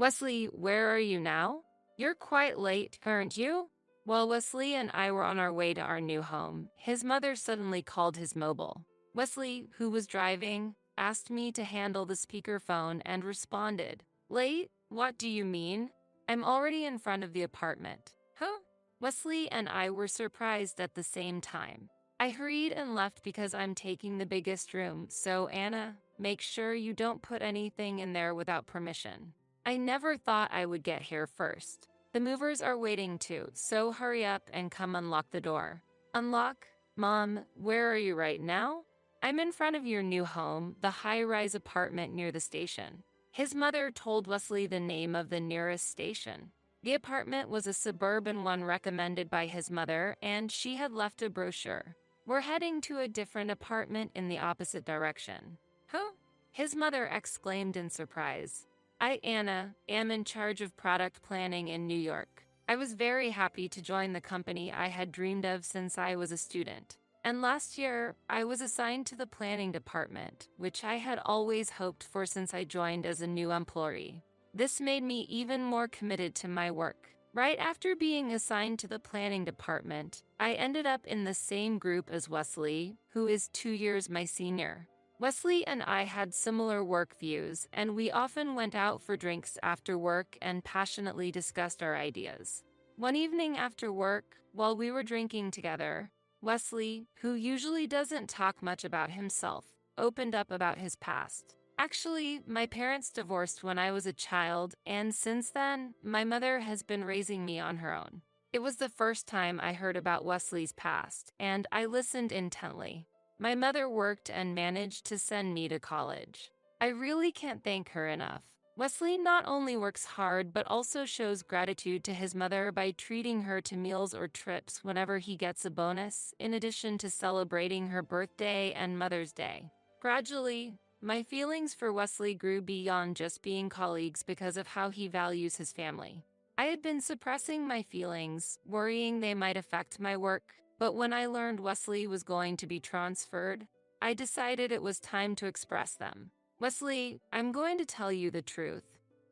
Wesley, where are you now? You're quite late, aren't you? While Wesley and I were on our way to our new home, his mother suddenly called his mobile. Wesley, who was driving, asked me to handle the speakerphone and responded, "Late? What do you mean? I'm already in front of the apartment." Huh? Wesley and I were surprised at the same time. I hurried and left because I'm taking the biggest room, so Anna, make sure you don't put anything in there without permission. I never thought I would get here first. The movers are waiting too, so hurry up and come unlock the door. Unlock? Mom, where are you right now? I'm in front of your new home, the high-rise apartment near the station. His mother told Wesley the name of the nearest station. The apartment was a suburban one recommended by his mother, and she had left a brochure. We're heading to a different apartment in the opposite direction. Huh? His mother exclaimed in surprise. I, Anna, am in charge of product planning in New York. I was very happy to join the company I had dreamed of since I was a student. And last year, I was assigned to the planning department, which I had always hoped for since I joined as a new employee. This made me even more committed to my work. Right after being assigned to the planning department, I ended up in the same group as Wesley, who is 2 years my senior. Wesley and I had similar work views, and we often went out for drinks after work and passionately discussed our ideas. One evening after work, while we were drinking together, Wesley, who usually doesn't talk much about himself, opened up about his past. Actually, my parents divorced when I was a child, and since then, my mother has been raising me on her own. It was the first time I heard about Wesley's past, and I listened intently. My mother worked and managed to send me to college. I really can't thank her enough. Wesley not only works hard but also shows gratitude to his mother by treating her to meals or trips whenever he gets a bonus, in addition to celebrating her birthday and Mother's Day. Gradually, my feelings for Wesley grew beyond just being colleagues because of how he values his family. I had been suppressing my feelings, worrying they might affect my work, but when I learned Wesley was going to be transferred, I decided it was time to express them. Wesley, I'm going to tell you the truth.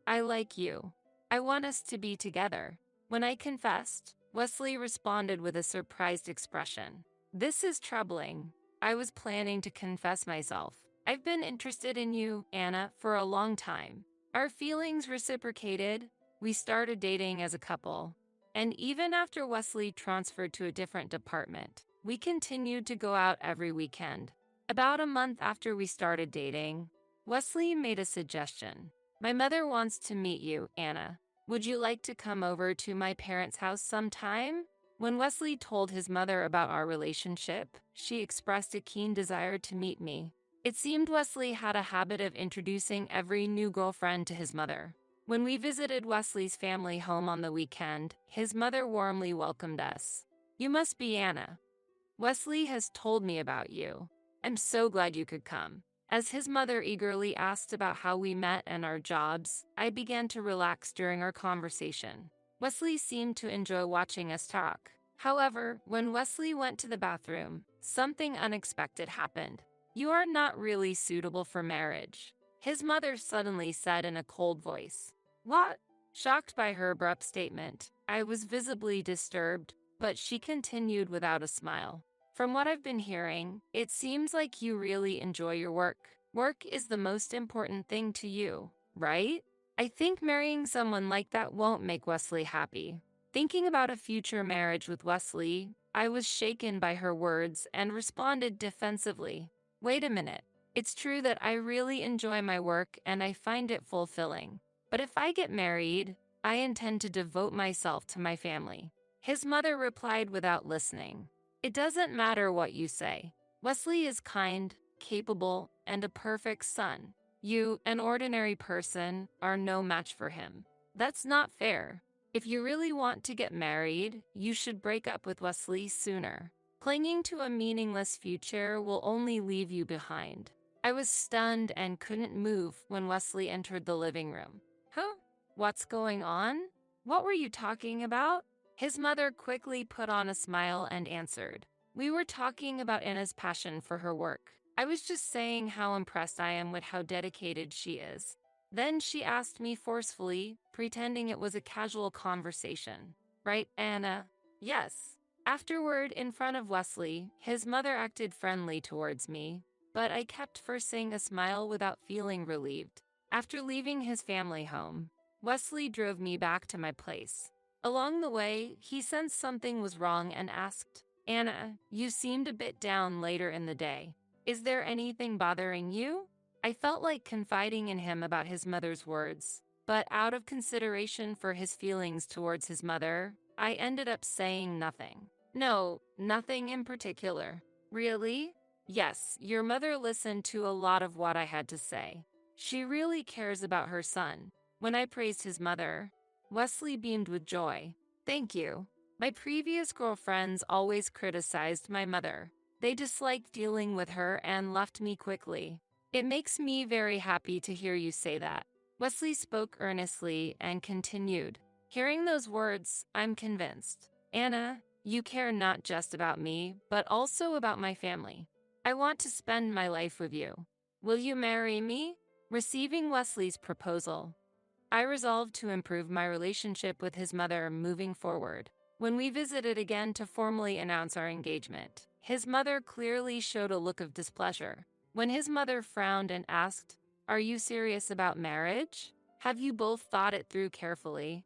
I like you. I want us to be together. When I confessed, Wesley responded with a surprised expression. This is troubling. I was planning to confess myself. I've been interested in you, Anna, for a long time. Our feelings reciprocated. We started dating as a couple. And even after Wesley transferred to a different department, we continued to go out every weekend. About a month after we started dating, Wesley made a suggestion. My mother wants to meet you, Anna. Would you like to come over to my parents' house sometime? When Wesley told his mother about our relationship, she expressed a keen desire to meet me. It seemed Wesley had a habit of introducing every new girlfriend to his mother. When we visited Wesley's family home on the weekend, his mother warmly welcomed us. You must be Anna. Wesley has told me about you. I'm so glad you could come. As his mother eagerly asked about how we met and our jobs, I began to relax during our conversation. Wesley seemed to enjoy watching us talk. However, when Wesley went to the bathroom, something unexpected happened. You are not really suitable for marriage, his mother suddenly said in a cold voice. What? Shocked by her abrupt statement, I was visibly disturbed, but she continued without a smile. From what I've been hearing, it seems like you really enjoy your work. Work is the most important thing to you, right? I think marrying someone like that won't make Wesley happy. Thinking about a future marriage with Wesley, I was shaken by her words and responded defensively. Wait a minute. It's true that I really enjoy my work and I find it fulfilling. But if I get married, I intend to devote myself to my family. His mother replied without listening. It doesn't matter what you say. Wesley is kind, capable, and a perfect son. You, an ordinary person, are no match for him. That's not fair. If you really want to get married, you should break up with Wesley sooner. Clinging to a meaningless future will only leave you behind. I was stunned and couldn't move when Wesley entered the living room. Huh? What's going on? What were you talking about? His mother quickly put on a smile and answered. We were talking about Anna's passion for her work. I was just saying how impressed I am with how dedicated she is. Then she asked me forcefully, pretending it was a casual conversation. Right, Anna? Yes. Afterward, in front of Wesley, his mother acted friendly towards me, but I kept forcing a smile without feeling relieved. After leaving his family home, Wesley drove me back to my place. Along the way, he sensed something was wrong and asked, Anna, you seemed a bit down later in the day. Is there anything bothering you? I felt like confiding in him about his mother's words, but out of consideration for his feelings towards his mother, I ended up saying nothing. No, nothing in particular. Really? Yes, your mother listened to a lot of what I had to say. She really cares about her son. When I praised his mother, Wesley beamed with joy. Thank you. My previous girlfriends always criticized my mother. They disliked dealing with her and left me quickly. It makes me very happy to hear you say that. Wesley spoke earnestly and continued. Hearing those words, I'm convinced. Anna, you care not just about me, but also about my family. I want to spend my life with you. Will you marry me? Receiving Wesley's proposal, I resolved to improve my relationship with his mother moving forward. When we visited again to formally announce our engagement, his mother clearly showed a look of displeasure. When his mother frowned and asked, Are you serious about marriage? Have you both thought it through carefully?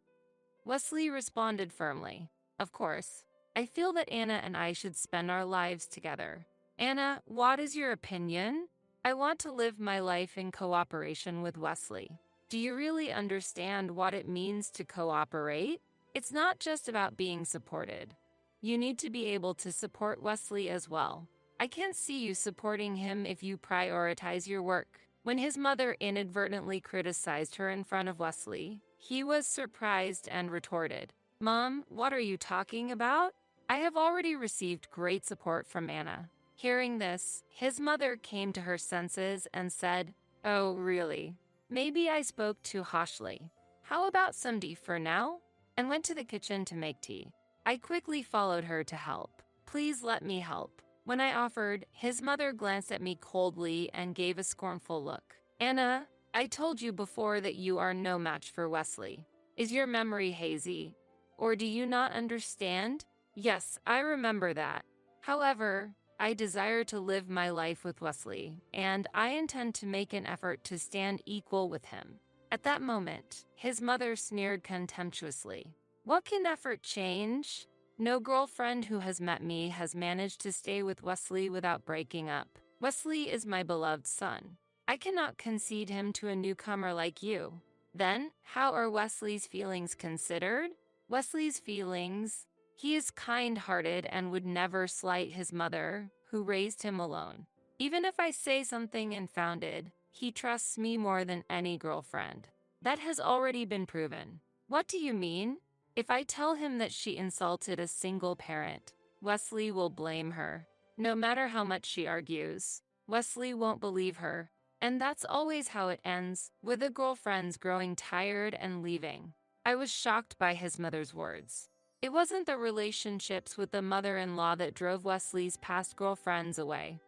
Wesley responded firmly, Of course. I feel that Anna and I should spend our lives together. Anna, what is your opinion? I want to live my life in cooperation with Wesley. Do you really understand what it means to cooperate? It's not just about being supported. You need to be able to support Wesley as well. I can't see you supporting him if you prioritize your work. When his mother inadvertently criticized her in front of Wesley, he was surprised and retorted, Mom, what are you talking about? I have already received great support from Anna. Hearing this, his mother came to her senses and said, Oh, really? Maybe I spoke too harshly. How about some tea for now? And went to the kitchen to make tea. I quickly followed her to help. Please let me help. When I offered, his mother glanced at me coldly and gave a scornful look. Anna, I told you before that you are no match for Wesley. Is your memory hazy? Or do you not understand? Yes, I remember that. However, I desire to live my life with Wesley, and I intend to make an effort to stand equal with him. At that moment, his mother sneered contemptuously. What can effort change? No girlfriend who has met me has managed to stay with Wesley without breaking up. Wesley is my beloved son. I cannot concede him to a newcomer like you. Then, how are Wesley's feelings considered? Wesley's feelings? He is kind-hearted and would never slight his mother, who raised him alone. Even if I say something unfounded, he trusts me more than any girlfriend. That has already been proven. What do you mean? If I tell him that she insulted a single parent, Wesley will blame her. No matter how much she argues, Wesley won't believe her. And that's always how it ends, with the girlfriends growing tired and leaving. I was shocked by his mother's words. It wasn't the relationships with the mother-in-law that drove Wesley's past girlfriends away.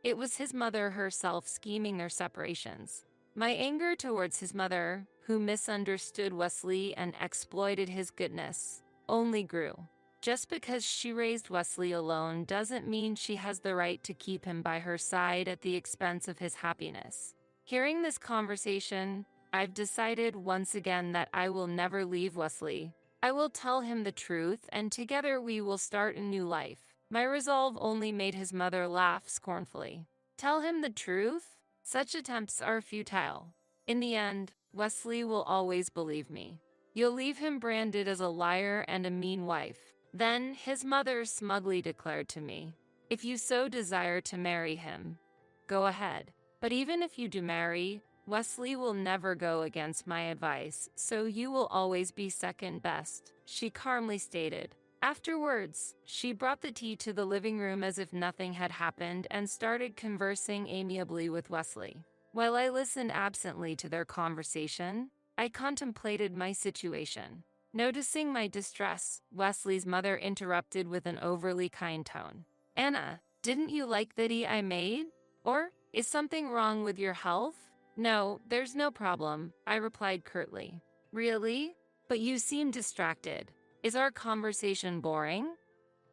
It was his mother herself scheming their separations. My anger towards his mother, who misunderstood Wesley and exploited his goodness, only grew. Just because she raised Wesley alone doesn't mean she has the right to keep him by her side at the expense of his happiness. Hearing this conversation, I've decided once again that I will never leave Wesley. I will tell him the truth, and together we will start a new life. My resolve only made his mother laugh scornfully. Tell him the truth? Such attempts are futile. In the end, Wesley will always believe me. You'll leave him branded as a liar and a mean wife. Then his mother smugly declared to me, If you so desire to marry him, go ahead. But even if you do marry, Wesley will never go against my advice, so you will always be second best, she calmly stated. Afterwards, she brought the tea to the living room as if nothing had happened and started conversing amiably with Wesley. While I listened absently to their conversation, I contemplated my situation. Noticing my distress, Wesley's mother interrupted with an overly kind tone. Anna, didn't you like the tea I made? Or, is something wrong with your health? No, there's no problem, I replied curtly. Really? But you seem distracted. Is our conversation boring?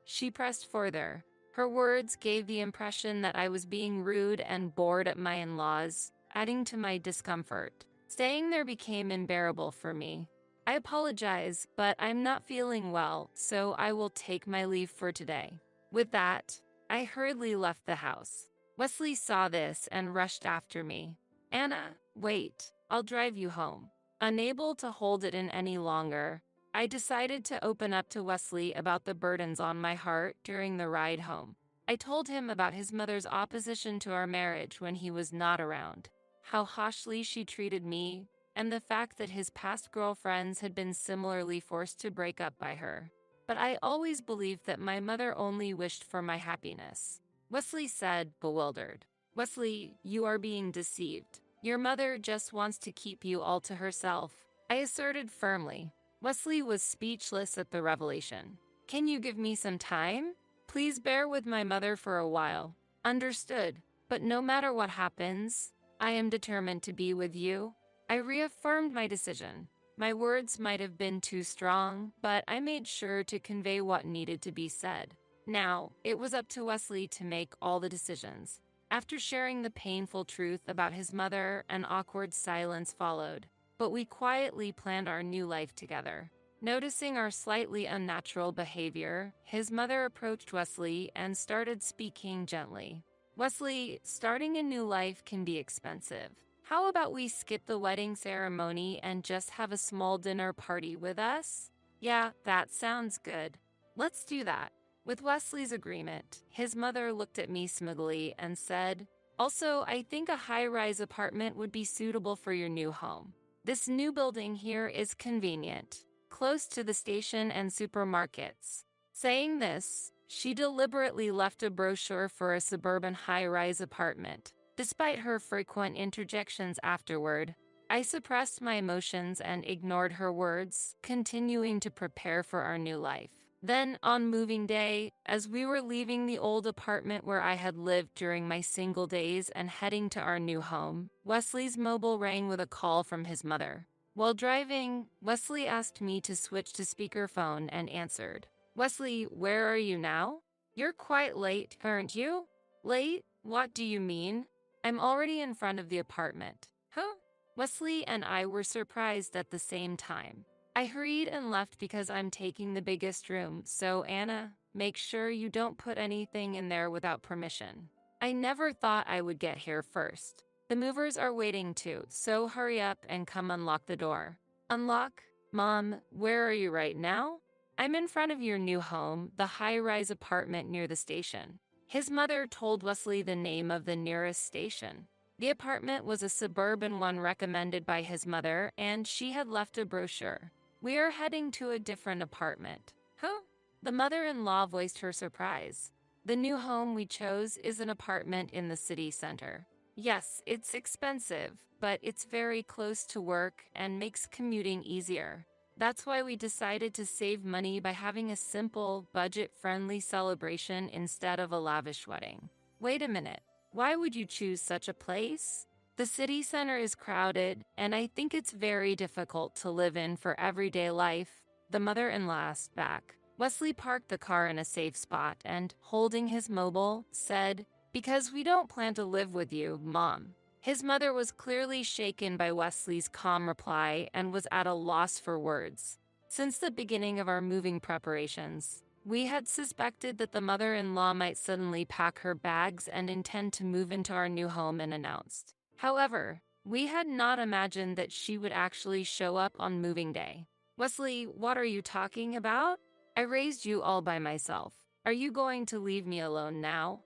She pressed further. Her words gave the impression that I was being rude and bored at my in-laws, adding to my discomfort. Staying there became unbearable for me. I apologize, but I'm not feeling well, so I will take my leave for today. With that, I hurriedly left the house. Wesley saw this and rushed after me. Anna, wait, I'll drive you home. Unable to hold it in any longer, I decided to open up to Wesley about the burdens on my heart during the ride home. I told him about his mother's opposition to our marriage when he was not around, how harshly she treated me, and the fact that his past girlfriends had been similarly forced to break up by her. But I always believed that my mother only wished for my happiness. Wesley said, bewildered. Wesley, you are being deceived. Your mother just wants to keep you all to herself, I asserted firmly. Wesley was speechless at the revelation. Can you give me some time? Please bear with my mother for a while. Understood. But no matter what happens, I am determined to be with you. I reaffirmed my decision. My words might have been too strong, but I made sure to convey what needed to be said. Now, it was up to Wesley to make all the decisions. After sharing the painful truth about his mother, an awkward silence followed, but we quietly planned our new life together. Noticing our slightly unnatural behavior, his mother approached Wesley and started speaking gently. Wesley, starting a new life can be expensive. How about we skip the wedding ceremony and just have a small dinner party with us? Yeah, that sounds good. Let's do that. With Wesley's agreement, his mother looked at me smugly and said, also, I think a high-rise apartment would be suitable for your new home. This new building here is convenient, close to the station and supermarkets. Saying this, she deliberately left a brochure for a suburban high-rise apartment. Despite her frequent interjections afterward, I suppressed my emotions and ignored her words, continuing to prepare for our new life. Then, on moving day, as we were leaving the old apartment where I had lived during my single days and heading to our new home, Wesley's mobile rang with a call from his mother. While driving, Wesley asked me to switch to speakerphone and answered. Wesley, where are you now? You're quite late, aren't you? Late? What do you mean? I'm already in front of the apartment. Huh? Wesley and I were surprised at the same time. I hurried and left because I'm taking the biggest room, so Anna, make sure you don't put anything in there without permission. I never thought I would get here first. The movers are waiting too, so hurry up and come unlock the door. Unlock? Mom, where are you right now? I'm in front of your new home, the high-rise apartment near the station. His mother told Wesley the name of the nearest station. The apartment was a suburban one recommended by his mother, and she had left a brochure. We are heading to a different apartment. Huh? The mother-in-law voiced her surprise. The new home we chose is an apartment in the city center. Yes, it's expensive, but it's very close to work and makes commuting easier. That's why we decided to save money by having a simple, budget-friendly celebration instead of a lavish wedding. Wait a minute. Why would you choose such a place? The city center is crowded, and I think it's very difficult to live in for everyday life, the mother-in-law asked back. Wesley parked the car in a safe spot and, holding his mobile, said, because we don't plan to live with you, Mom. His mother was clearly shaken by Wesley's calm reply and was at a loss for words. Since the beginning of our moving preparations, we had suspected that the mother-in-law might suddenly pack her bags and intend to move into our new home and announced. However, we had not imagined that she would actually show up on moving day. Wesley, what are you talking about? I raised you all by myself. Are you going to leave me alone now?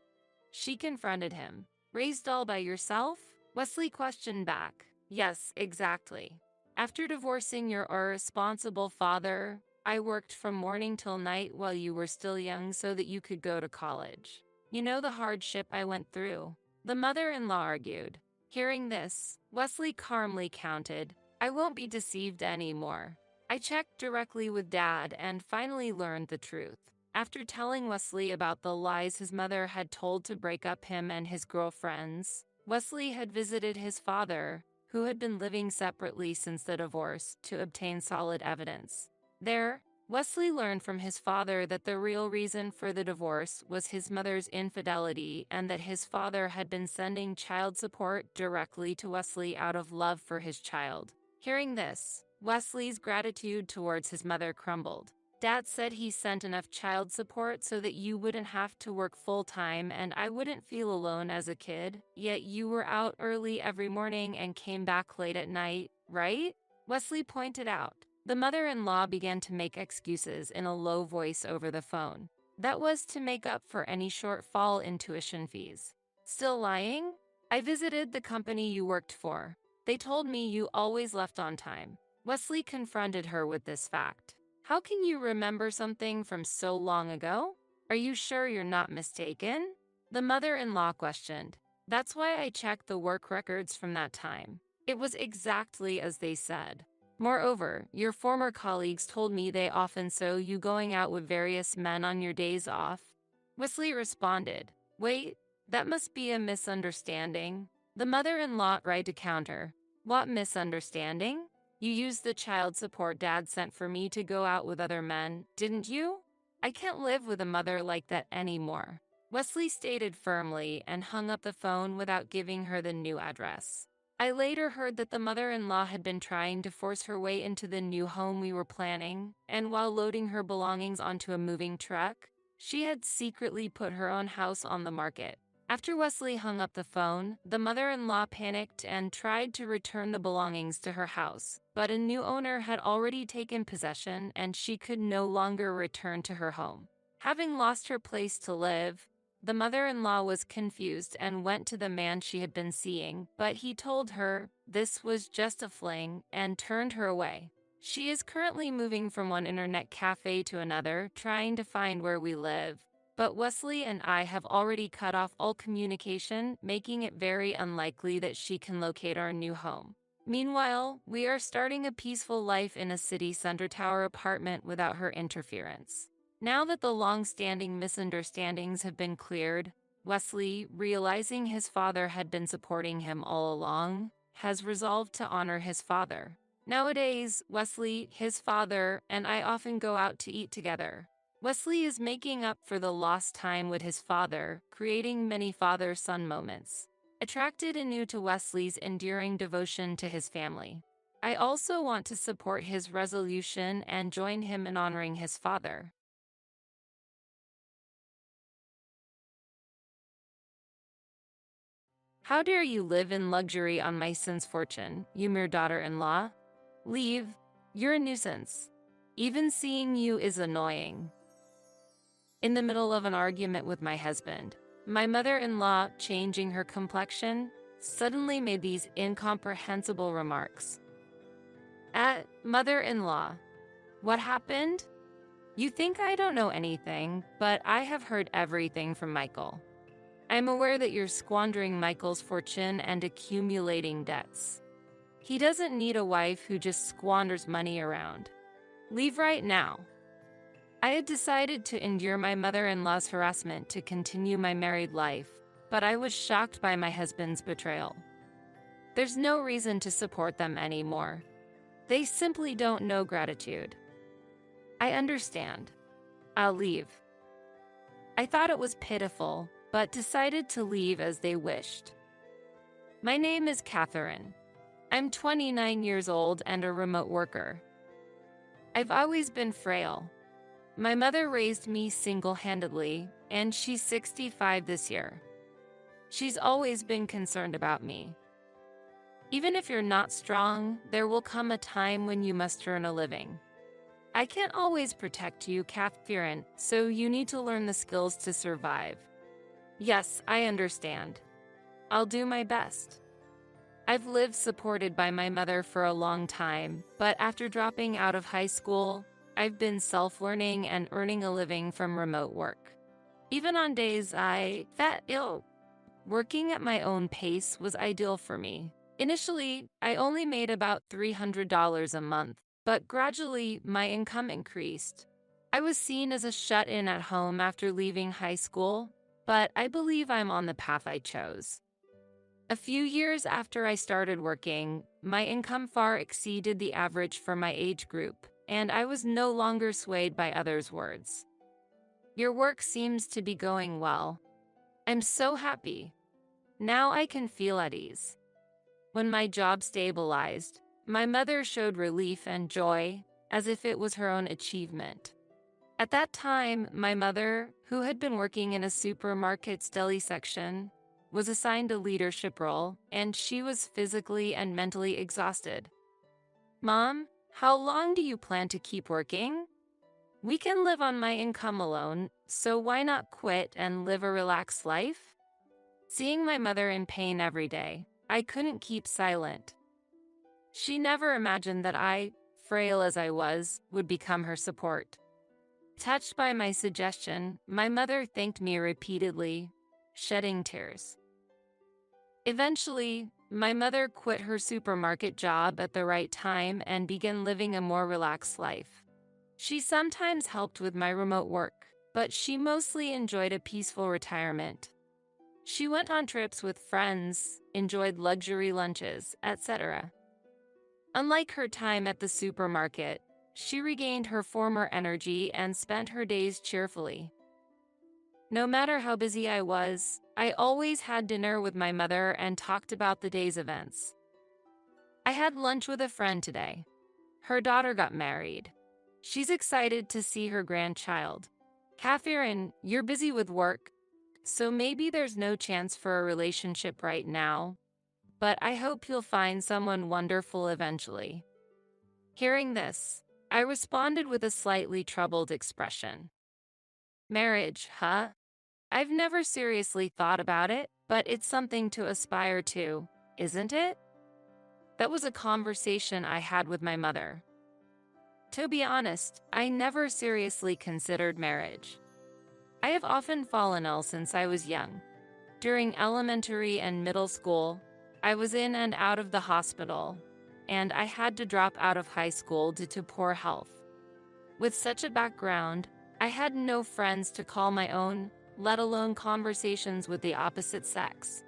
She confronted him. Raised all by yourself? Wesley questioned back. Yes, exactly. After divorcing your irresponsible father, I worked from morning till night while you were still young so that you could go to college. You know the hardship I went through. The mother-in-law argued. Hearing this, Wesley calmly counted, I won't be deceived anymore. I checked directly with Dad and finally learned the truth. After telling Wesley about the lies his mother had told to break up him and his girlfriends, Wesley had visited his father, who had been living separately since the divorce, to obtain solid evidence. There, Wesley learned from his father that the real reason for the divorce was his mother's infidelity and that his father had been sending child support directly to Wesley out of love for his child. Hearing this, Wesley's gratitude towards his mother crumbled. Dad said he sent enough child support so that you wouldn't have to work full-time and I wouldn't feel alone as a kid, yet you were out early every morning and came back late at night, right? Wesley pointed out. The mother-in-law began to make excuses in a low voice over the phone. That was to make up for any shortfall in tuition fees. Still lying? I visited the company you worked for. They told me you always left on time. Wesley confronted her with this fact. How can you remember something from so long ago? Are you sure you're not mistaken? The mother-in-law questioned. That's why I checked the work records from that time. It was exactly as they said. Moreover, your former colleagues told me they often saw you going out with various men on your days off. Wesley responded, Wait, that must be a misunderstanding. The mother-in-law tried to counter. What misunderstanding? You used the child support Dad sent for me to go out with other men, didn't you? I can't live with a mother like that anymore. Wesley stated firmly and hung up the phone without giving her the new address. I later heard that the mother-in-law had been trying to force her way into the new home we were planning, and while loading her belongings onto a moving truck, she had secretly put her own house on the market. After Wesley hung up the phone, the mother-in-law panicked and tried to return the belongings to her house, but a new owner had already taken possession and she could no longer return to her home. Having lost her place to live, the mother-in-law was confused and went to the man she had been seeing, but he told her this was just a fling and turned her away. She is currently moving from one internet cafe to another, trying to find where we live. But Wesley and I have already cut off all communication, making it very unlikely that she can locate our new home. Meanwhile, we are starting a peaceful life in a city center tower apartment without her interference. Now that the long-standing misunderstandings have been cleared, Wesley, realizing his father had been supporting him all along, has resolved to honor his father. Nowadays, Wesley, his father, and I often go out to eat together. Wesley is making up for the lost time with his father, creating many father-son moments. Attracted anew to Wesley's enduring devotion to his family, I also want to support his resolution and join him in honoring his father. How dare you live in luxury on my son's fortune, you mere daughter-in-law? Leave. You're a nuisance. Even seeing you is annoying. In the middle of an argument with my husband, my mother-in-law, changing her complexion, suddenly made these incomprehensible remarks. Mother-in-law, what happened? You think I don't know anything, but I have heard everything from Michael. I'm aware that you're squandering Michael's fortune and accumulating debts. He doesn't need a wife who just squanders money around. Leave right now. I had decided to endure my mother-in-law's harassment to continue my married life, but I was shocked by my husband's betrayal. There's no reason to support them anymore. They simply don't know gratitude. I understand. I'll leave. I thought it was pitiful, but decided to leave as they wished. My name is Catherine. I'm 29 years old and a remote worker. I've always been frail. My mother raised me single-handedly, and she's 65 this year. She's always been concerned about me. Even if you're not strong, there will come a time when you must earn a living. I can't always protect you, Catherine, so you need to learn the skills to survive. Yes, I understand. I'll do my best. I've lived supported by my mother for a long time, but after dropping out of high school, I've been self-learning and earning a living from remote work. Even on days I felt ill, working at my own pace was ideal for me. Initially, I only made about $300 a month, but gradually my income increased. I was seen as a shut-in at home after leaving high school, but I believe I'm on the path I chose. A few years after I started working, my income far exceeded the average for my age group, and I was no longer swayed by others' words. Your work seems to be going well. I'm so happy. Now I can feel at ease. When my job stabilized, my mother showed relief and joy, as if it was her own achievement. At that time, my mother, who had been working in a supermarket's deli section, was assigned a leadership role, and she was physically and mentally exhausted. "Mom, how long do you plan to keep working? We can live on my income alone, so why not quit and live a relaxed life?" Seeing my mother in pain every day, I couldn't keep silent. She never imagined that I, frail as I was, would become her support. Touched by my suggestion, my mother thanked me repeatedly, shedding tears. Eventually, my mother quit her supermarket job at the right time and began living a more relaxed life. She sometimes helped with my remote work, but she mostly enjoyed a peaceful retirement. She went on trips with friends, enjoyed luxury lunches, etc. Unlike her time at the supermarket, she regained her former energy and spent her days cheerfully. No matter how busy I was, I always had dinner with my mother and talked about the day's events. I had lunch with a friend today. Her daughter got married. She's excited to see her grandchild. Catherine, you're busy with work, so maybe there's no chance for a relationship right now, but I hope you'll find someone wonderful eventually. Hearing this, I responded with a slightly troubled expression. Marriage, huh? I've never seriously thought about it, but it's something to aspire to, isn't it? That was a conversation I had with my mother. To be honest, I never seriously considered marriage. I have often fallen ill since I was young. During elementary and middle school, I was in and out of the hospital, and I had to drop out of high school due to poor health. With such a background, I had no friends to call my own, let alone conversations with the opposite sex.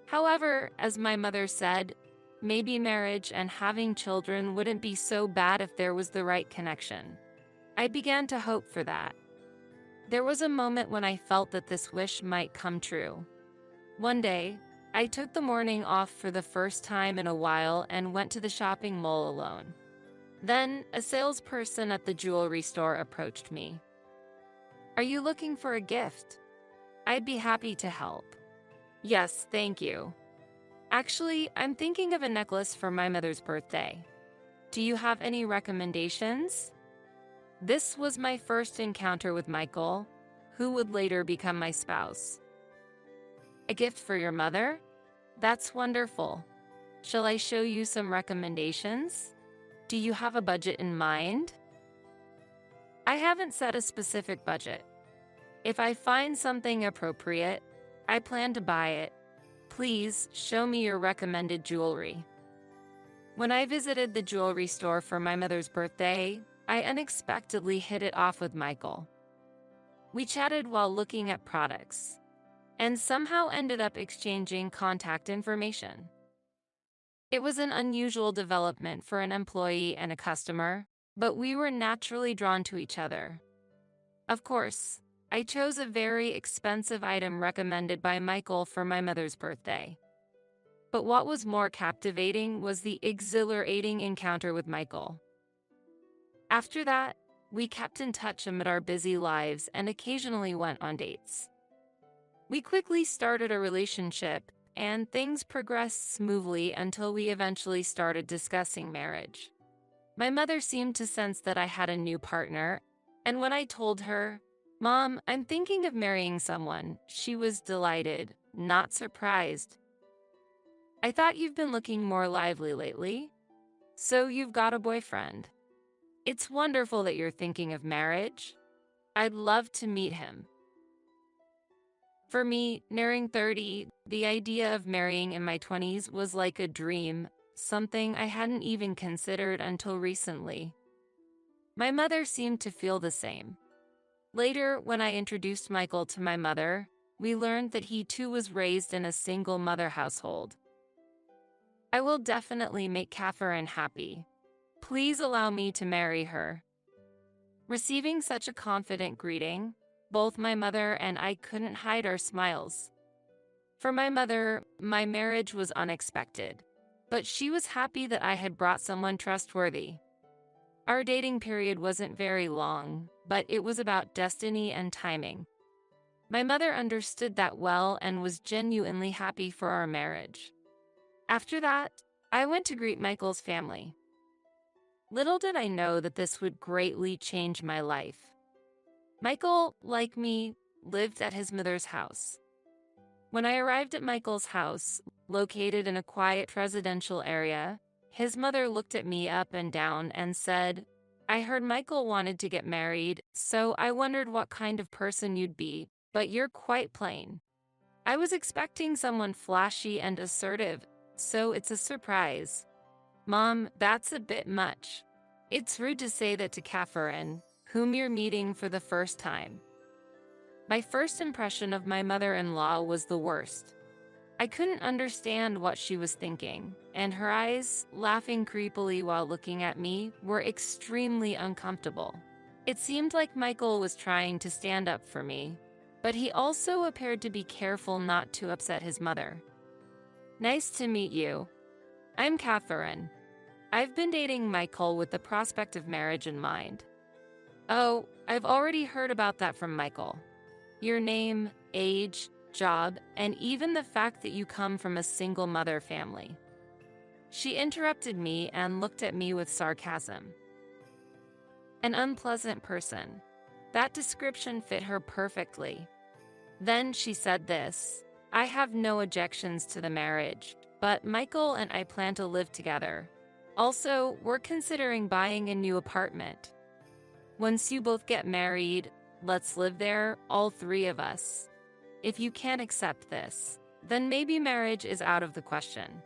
However, as my mother said, maybe marriage and having children wouldn't be so bad if there was the right connection. I began to hope for that. There was a moment when I felt that this wish might come true. One day, I took the morning off for the first time in a while and went to the shopping mall alone. Then, a salesperson at the jewelry store approached me. "Are you looking for a gift? I'd be happy to help." "Yes, thank you. Actually, I'm thinking of a necklace for my mother's birthday. Do you have any recommendations?" This was my first encounter with Michael, who would later become my spouse. "A gift for your mother? That's wonderful. Shall I show you some recommendations? Do you have a budget in mind?" I haven't set a specific budget. If I find something appropriate, I plan to buy it. Please show me your recommended jewelry. When I visited the jewelry store for my mother's birthday, I unexpectedly hit it off with Michael. We chatted while looking at products, and somehow ended up exchanging contact information. It was an unusual development for an employee and a customer, but we were naturally drawn to each other. Of course, I chose a very expensive item recommended by Michael for my mother's birthday. But what was more captivating was the exhilarating encounter with Michael. After that, we kept in touch amid our busy lives and occasionally went on dates. We quickly started a relationship, and things progressed smoothly until we eventually started discussing marriage. My mother seemed to sense that I had a new partner, and when I told her, "Mom, I'm thinking of marrying someone," she was delighted, not surprised. "I thought you've been looking more lively lately. So you've got a boyfriend. It's wonderful that you're thinking of marriage. I'd love to meet him." For me, nearing 30, the idea of marrying in my 20s was like a dream, something I hadn't even considered until recently. My mother seemed to feel the same. Later, when I introduced Michael to my mother, we learned that he too was raised in a single mother household. I will definitely make Catherine happy. Please allow me to marry her. Receiving such a confident greeting, both my mother and I couldn't hide our smiles. For my mother, my marriage was unexpected, but she was happy that I had brought someone trustworthy. Our dating period wasn't very long, but it was about destiny and timing. My mother understood that well and was genuinely happy for our marriage. After that, I went to greet Michael's family. Little did I know that this would greatly change my life. Michael, like me, lived at his mother's house. When I arrived at Michael's house, located in a quiet residential area, his mother looked at me up and down and said, "I heard Michael wanted to get married, so I wondered what kind of person you'd be, but you're quite plain." I was expecting someone flashy and assertive, so it's a surprise. Mom, that's a bit much. It's rude to say that to Catherine, whom you're meeting for the first time. My first impression of my mother-in-law was the worst. I couldn't understand what she was thinking, and her eyes, laughing creepily while looking at me, were extremely uncomfortable. It seemed like Michael was trying to stand up for me, but he also appeared to be careful not to upset his mother. "Nice to meet you. I'm Catherine. I've been dating Michael with the prospect of marriage in mind." "Oh, I've already heard about that from Michael. Your name, age, job, and even the fact that you come from a single mother family." She interrupted me and looked at me with sarcasm. An unpleasant person. That description fit her perfectly. Then she said this, "I have no objections to the marriage, but Michael and I plan to live together. Also, we're considering buying a new apartment. Once you both get married, let's live there, all three of us. If you can't accept this, then maybe marriage is out of the question."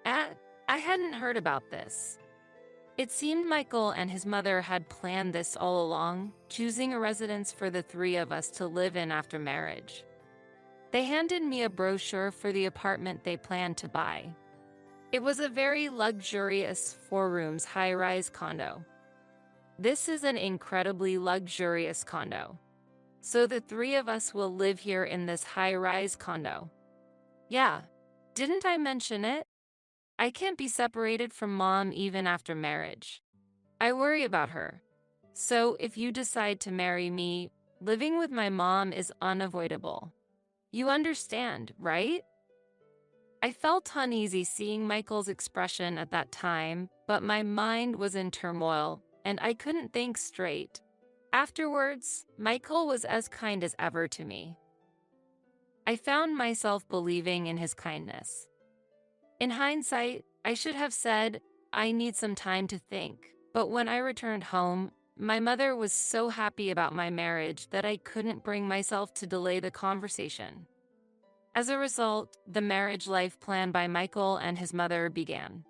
I hadn't heard about this. It seemed Michael and his mother had planned this all along, choosing a residence for the three of us to live in after marriage. They handed me a brochure for the apartment they planned to buy. It was a very luxurious 4-rooms high-rise condo. "This is an incredibly luxurious condo. So the three of us will live here in this high-rise condo." "Yeah, didn't I mention it? I can't be separated from Mom even after marriage. I worry about her. So if you decide to marry me, living with my mom is unavoidable. You understand, right?" I felt uneasy seeing Michael's expression at that time, but my mind was in turmoil, and I couldn't think straight. Afterwards, Michael was as kind as ever to me. I found myself believing in his kindness. In hindsight, I should have said, "I need some time to think," but when I returned home, my mother was so happy about my marriage that I couldn't bring myself to delay the conversation. As a result, the marriage life planned by Michael and his mother began.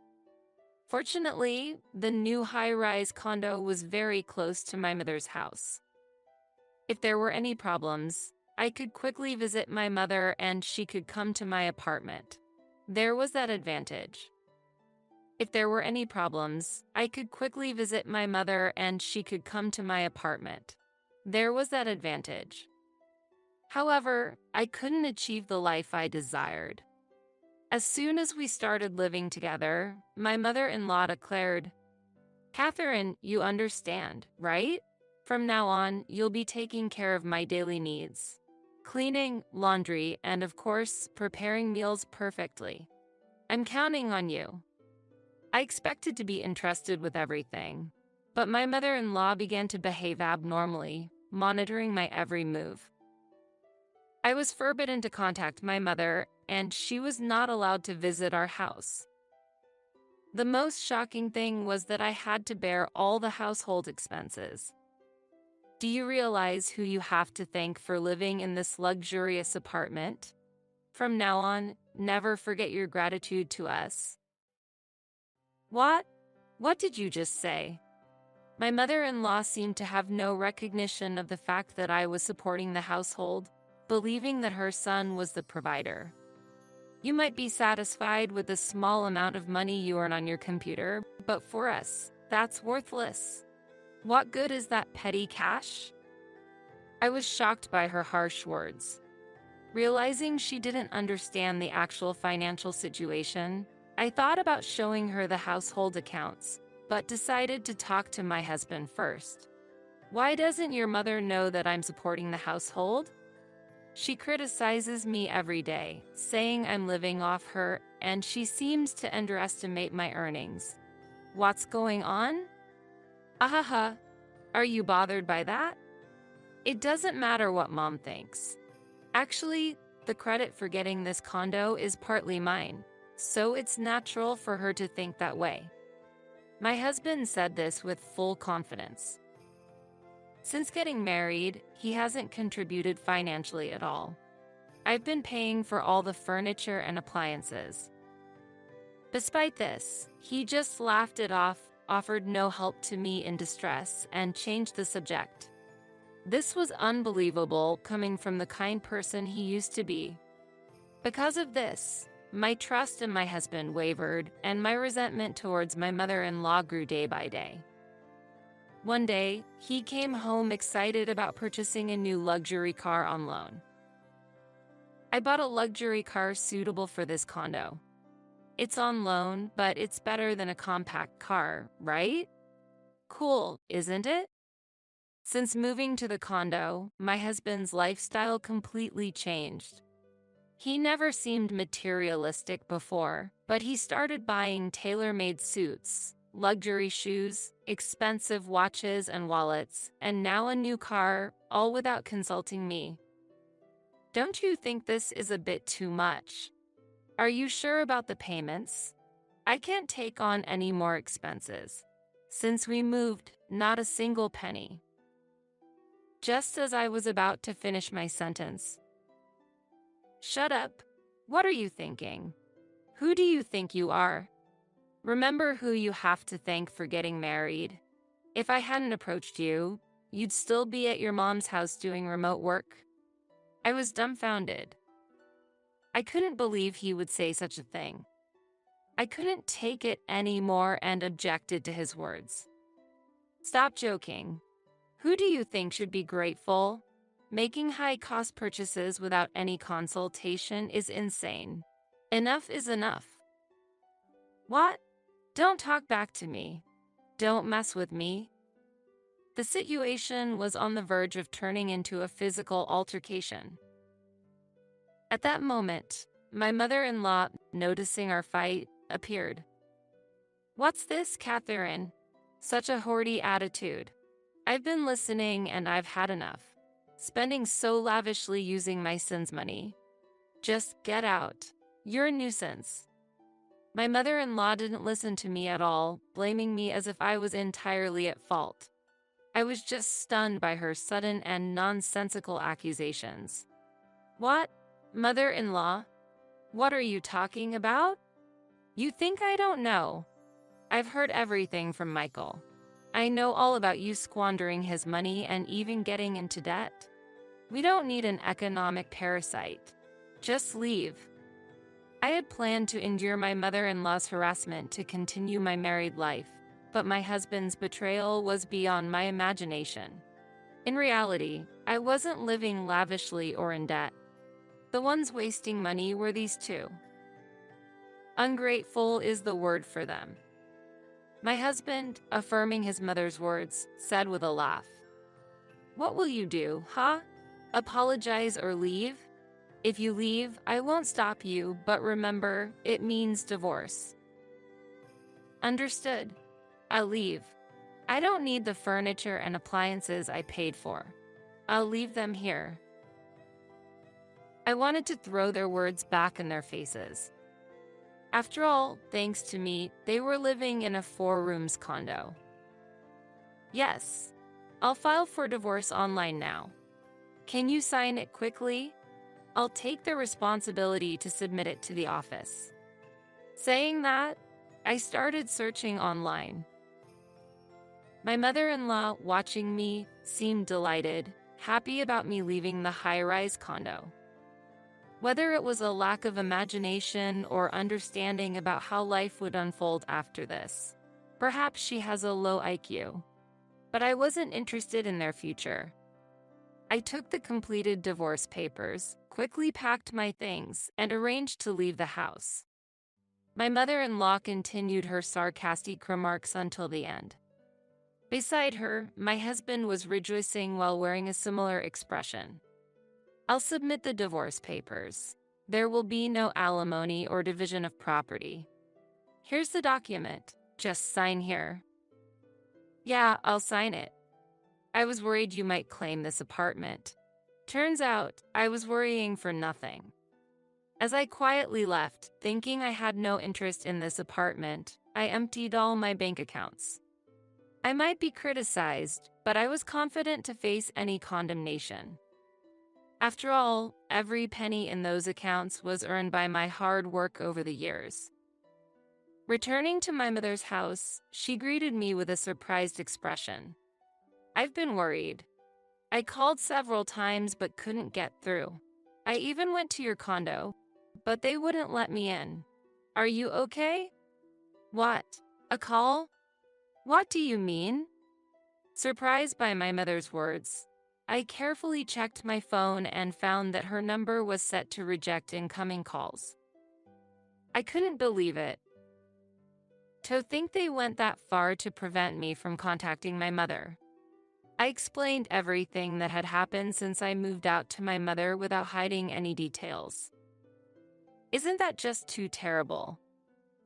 Fortunately, the new high-rise condo was very close to my mother's house. If there were any problems, I could quickly visit my mother and she could come to my apartment. There was that advantage. If there were any problems, I could quickly visit my mother and she could come to my apartment. There was that advantage. However, I couldn't achieve the life I desired. As soon as we started living together, my mother-in-law declared, "Catherine, you understand, right? From now on, you'll be taking care of my daily needs. Cleaning, laundry, and of course, preparing meals perfectly. I'm counting on you." I expected to be entrusted with everything, but my mother-in-law began to behave abnormally, monitoring my every move. I was forbidden to contact my mother, and she was not allowed to visit our house. The most shocking thing was that I had to bear all the household expenses. Do you realize who you have to thank for living in this luxurious apartment? From now on, never forget your gratitude to us. What? What did you just say? My mother-in-law seemed to have no recognition of the fact that I was supporting the household, believing that her son was the provider. You might be satisfied with the small amount of money you earn on your computer, but for us, that's worthless. What good is that petty cash? I was shocked by her harsh words. Realizing she didn't understand the actual financial situation, I thought about showing her the household accounts, but decided to talk to my husband first. Why doesn't your mother know that I'm supporting the household? She criticizes me every day, saying I'm living off her, and she seems to underestimate my earnings. What's going on? Ahaha, are you bothered by that? It doesn't matter what Mom thinks. Actually, the credit for getting this condo is partly mine, so it's natural for her to think that way. My husband said this with full confidence. Since getting married, he hasn't contributed financially at all. I've been paying for all the furniture and appliances. Despite this, he just laughed it off, offered no help to me in distress, and changed the subject. This was unbelievable coming from the kind person he used to be. Because of this, my trust in my husband wavered, and my resentment towards my mother-in-law grew day by day. One day, he came home excited about purchasing a new luxury car on loan. I bought a luxury car suitable for this condo. It's on loan, but it's better than a compact car, right? Cool, isn't it? Since moving to the condo, my husband's lifestyle completely changed. He never seemed materialistic before, but he started buying tailor-made suits, luxury shoes, expensive watches and wallets, and now a new car, all without consulting me. Don't you think this is a bit too much? Are you sure about the payments? I can't take on any more expenses. Since we moved, not a single penny. Just as I was about to finish my sentence. Shut up. What are you thinking? Who do you think you are? Remember who you have to thank for getting married. If I hadn't approached you, you'd still be at your mom's house doing remote work. I was dumbfounded. I couldn't believe he would say such a thing. I couldn't take it anymore and objected to his words. Stop joking. Who do you think should be grateful? Making high-cost purchases without any consultation is insane. Enough is enough. What? Don't talk back to me. Don't mess with me. The situation was on the verge of turning into a physical altercation. At that moment, my mother-in-law, noticing our fight, appeared. What's this, Catherine? Such a hoardy attitude. I've been listening and I've had enough. Spending so lavishly using my son's money. Just get out. You're a nuisance. My mother-in-law didn't listen to me at all, blaming me as if I was entirely at fault. I was just stunned by her sudden and nonsensical accusations. What? Mother-in-law? What are you talking about? You think I don't know? I've heard everything from Michael. I know all about you squandering his money and even getting into debt. We don't need an economic parasite. Just leave. I had planned to endure my mother-in-law's harassment to continue my married life, but my husband's betrayal was beyond my imagination. In reality, I wasn't living lavishly or in debt. The ones wasting money were these two. Ungrateful is the word for them. My husband, affirming his mother's words, said with a laugh, "What will you do, huh? Apologize or leave? If you leave, I won't stop you, but remember, it means divorce." Understood. I'll leave. I don't need the furniture and appliances I paid for. I'll leave them here. I wanted to throw their words back in their faces. After all, thanks to me, they were living in a 4-rooms condo. Yes, I'll file for divorce online now. Can you sign it quickly? I'll take the responsibility to submit it to the office. Saying that, I started searching online. My mother-in-law, watching me, seemed delighted, happy about me leaving the high-rise condo. Whether it was a lack of imagination or understanding about how life would unfold after this. Perhaps she has a low IQ. But I wasn't interested in their future. I took the completed divorce papers, quickly packed my things, and arranged to leave the house. My mother-in-law continued her sarcastic remarks until the end. Beside her, my husband was rejoicing while wearing a similar expression. I'll submit the divorce papers. There will be no alimony or division of property. Here's the document. Just sign here. Yeah, I'll sign it. I was worried you might claim this apartment. Turns out, I was worrying for nothing. As I quietly left, thinking I had no interest in this apartment, I emptied all my bank accounts. I might be criticized, but I was confident to face any condemnation. After all, every penny in those accounts was earned by my hard work over the years. Returning to my mother's house, she greeted me with a surprised expression. I've been worried. I called several times but couldn't get through. I even went to your condo, but they wouldn't let me in. Are you okay? What? A call? What do you mean? Surprised by my mother's words, I carefully checked my phone and found that her number was set to reject incoming calls. I couldn't believe it. To think they went that far to prevent me from contacting my mother. I explained everything that had happened since I moved out to my mother without hiding any details. Isn't that just too terrible?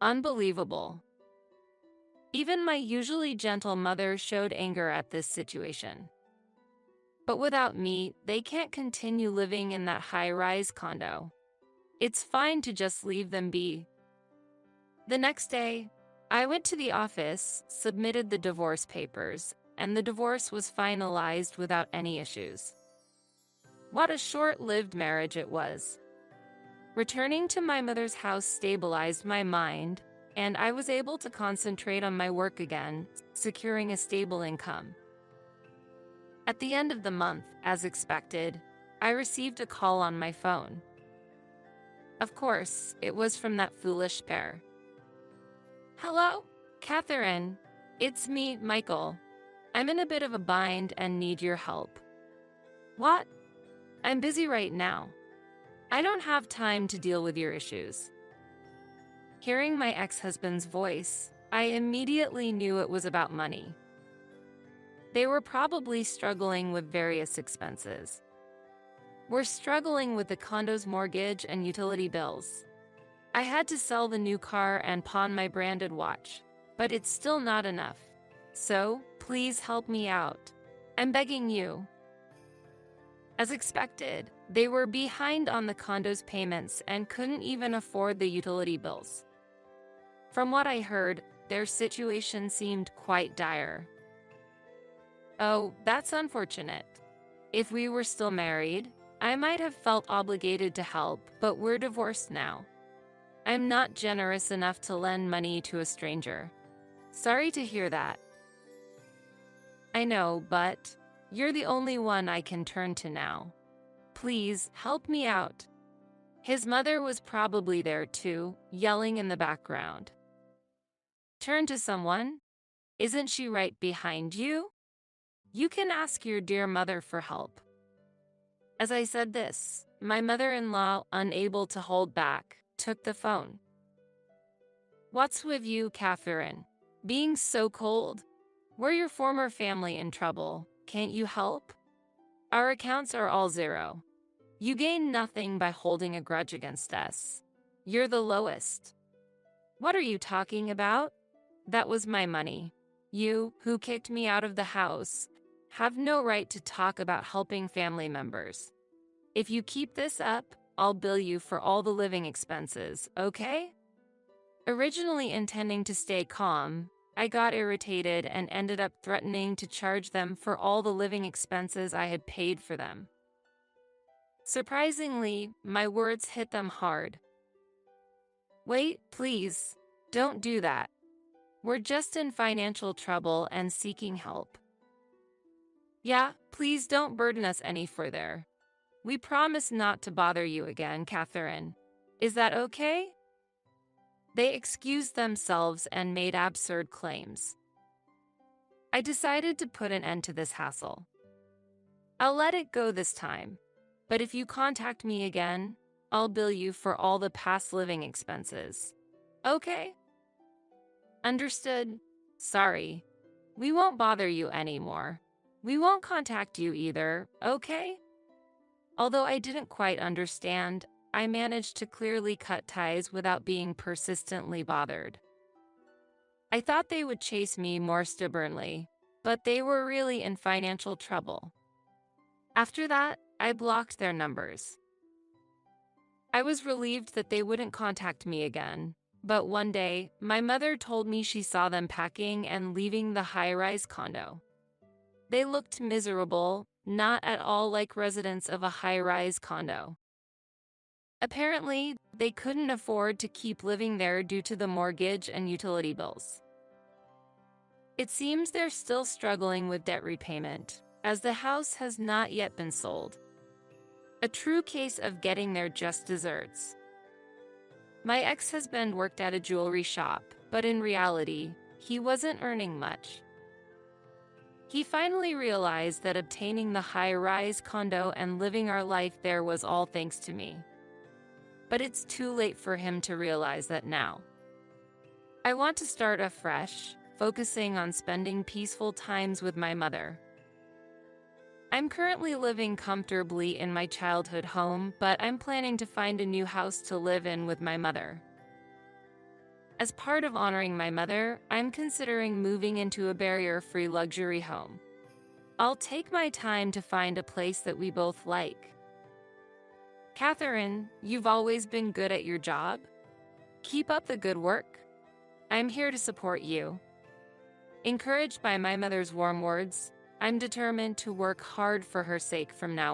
Unbelievable. Even my usually gentle mother showed anger at this situation. But without me, they can't continue living in that high-rise condo. It's fine to just leave them be. The next day, I went to the office, submitted the divorce papers, and the divorce was finalized without any issues. What a short-lived marriage it was. Returning to my mother's house stabilized my mind, and I was able to concentrate on my work again, securing a stable income. At the end of the month, as expected, I received a call on my phone. Of course, it was from that foolish pair. Hello, Catherine. It's me, Michael. I'm in a bit of a bind and need your help. What? I'm busy right now. I don't have time to deal with your issues. Hearing my ex-husband's voice, I immediately knew it was about money. They were probably struggling with various expenses. We're struggling with the condo's mortgage and utility bills. I had to sell the new car and pawn my branded watch, but it's still not enough. So, please help me out. I'm begging you. As expected, they were behind on the condo's payments and couldn't even afford the utility bills. From what I heard, their situation seemed quite dire. Oh, that's unfortunate. If we were still married, I might have felt obligated to help, but we're divorced now. I'm not generous enough to lend money to a stranger. Sorry to hear that. I know, but you're the only one I can turn to now. Please, help me out. His mother was probably there too, yelling in the background. Turn to someone? Isn't she right behind you? You can ask your dear mother for help. As I said this, my mother-in-law, unable to hold back, took the phone. What's with you, Catherine? Being so cold? We're your former family in trouble. Can't you help? Our accounts are all zero. You gain nothing by holding a grudge against us. You're the lowest. What are you talking about? That was my money. You, who kicked me out of the house, have no right to talk about helping family members. If you keep this up, I'll bill you for all the living expenses, okay? Originally intending to stay calm, I got irritated and ended up threatening to charge them for all the living expenses I had paid for them. Surprisingly, my words hit them hard. Wait, please, don't do that. We're just in financial trouble and seeking help. Yeah, please don't burden us any further. We promise not to bother you again, Catherine. Is that okay? They excused themselves and made absurd claims. I decided to put an end to this hassle. I'll let it go this time, but if you contact me again, I'll bill you for all the past living expenses. Okay? Understood? Sorry. We won't bother you anymore. We won't contact you either, okay? Although I didn't quite understand, I managed to clearly cut ties without being persistently bothered. I thought they would chase me more stubbornly, but they were really in financial trouble. After that, I blocked their numbers. I was relieved that they wouldn't contact me again, but one day, my mother told me she saw them packing and leaving the high-rise condo. They looked miserable, not at all like residents of a high-rise condo. Apparently, they couldn't afford to keep living there due to the mortgage and utility bills. It seems they're still struggling with debt repayment, as the house has not yet been sold. A true case of getting their just desserts. My ex-husband worked at a jewelry shop, but in reality, he wasn't earning much. He finally realized that obtaining the high-rise condo and living our life there was all thanks to me. But it's too late for him to realize that now. I want to start afresh, focusing on spending peaceful times with my mother. I'm currently living comfortably in my childhood home, but I'm planning to find a new house to live in with my mother. As part of honoring my mother, I'm considering moving into a barrier-free luxury home. I'll take my time to find a place that we both like. Catherine, you've always been good at your job. Keep up the good work. I'm here to support you. Encouraged by my mother's warm words, I'm determined to work hard for her sake from now on.